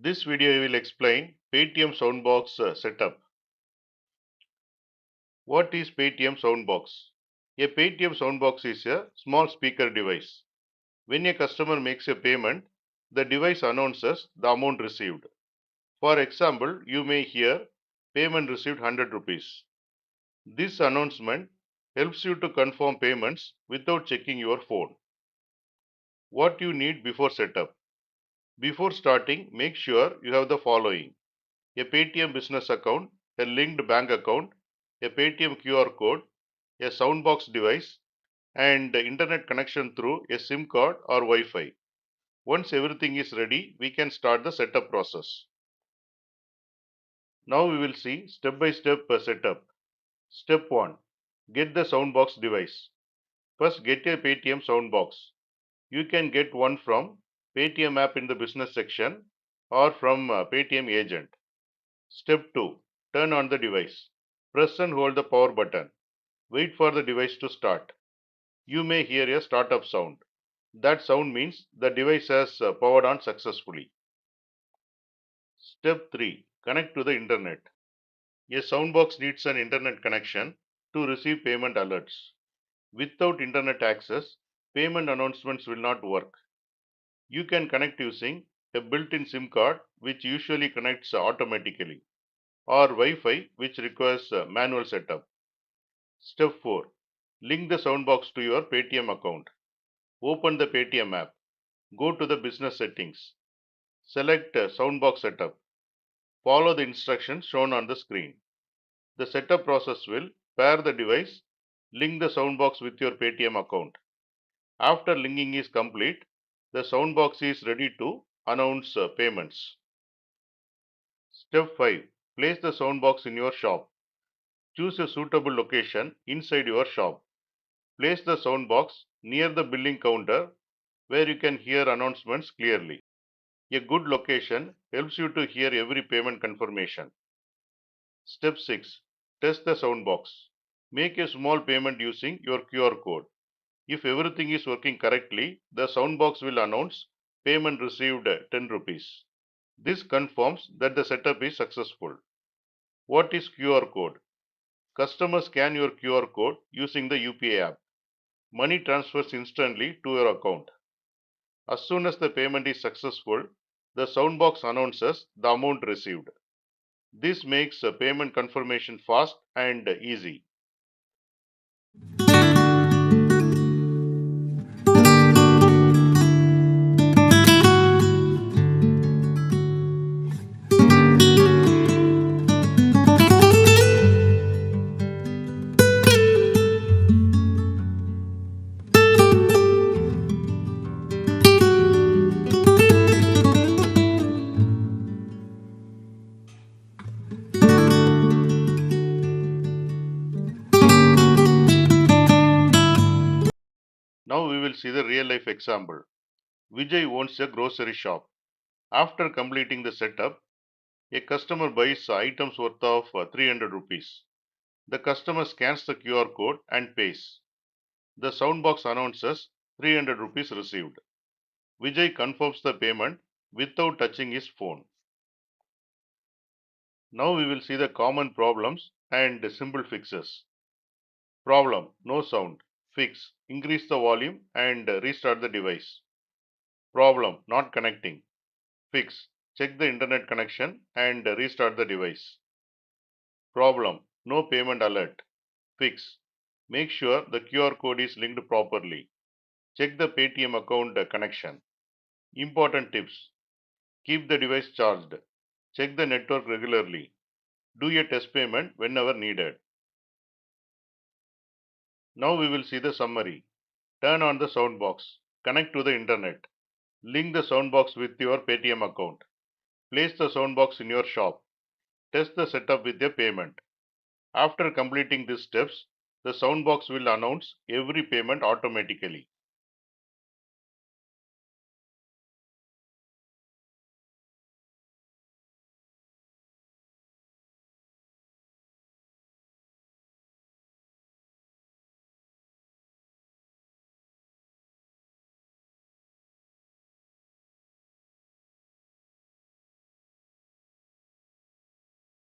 This video will explain Paytm Soundbox setup. What is Paytm Soundbox? A Paytm Soundbox is a small speaker device. When a customer makes a payment, the device announces the amount received. For example, you may hear payment received 100 rupees. This announcement helps you to confirm payments without checking your phone. What you need before setup? Before starting, make sure you have the following: a Paytm business account, a linked bank account, a Paytm QR code, a Soundbox device, and internet connection through a SIM card or Wi-Fi. Once everything is ready, we can start the setup process. Now we will see step-by-step setup. Step 1. Get the Soundbox device. First, get a Paytm Soundbox. You can get one from Paytm app in the business section or from Paytm agent. Step 2. Turn on the device. Press and hold the power button. Wait for the device to start. You may hear a startup sound. That sound means the device has powered on successfully. Step 3. Connect to the internet. A soundbox needs an internet connection to receive payment alerts. Without internet access, payment announcements will not work. You can connect using a built-in SIM card which usually connects automatically, or Wi-Fi which requires manual setup. Step 4. Link the soundbox to your Paytm account. Open the Paytm app. Go to the business settings. Select Soundbox Setup. Follow the instructions shown on the screen. The setup process will pair the device, link the soundbox with your Paytm account. After linking is complete, the soundbox is ready to announce payments. Step 5. Place the soundbox in your shop. Choose a suitable location inside your shop. Place the soundbox near the billing counter where you can hear announcements clearly. A good location helps you to hear every payment confirmation. Step 6. Test the soundbox. Make a small payment using your QR code. If everything is working correctly, the soundbox will announce payment received 10 rupees. This confirms that the setup is successful. What is QR code? Customers scan your QR code using the UPI app. Money transfers instantly to your account. As soon as the payment is successful, the soundbox announces the amount received. This makes payment confirmation fast and easy. Now we will see the real life example. Vijay owns a grocery shop. After completing the setup, a customer buys items worth of 300 rupees. The customer scans the QR code and pays. The soundbox announces 300 rupees received. Vijay confirms the payment without touching his phone. Now we will see the common problems and simple fixes. Problem: no sound. Fix: increase the volume and restart the device. Problem: not connecting. Fix: check the internet connection and restart the device. Problem: no payment alert. Fix: make sure the QR code is linked properly. Check the Paytm account connection. Important tips: keep the device charged. Check the network regularly. Do a test payment whenever needed. Now we will see the summary. Turn on the soundbox. Connect to the internet. Link the soundbox with your Paytm account. Place the soundbox in your shop. Test the setup with a payment. After completing these steps, the soundbox will announce every payment automatically.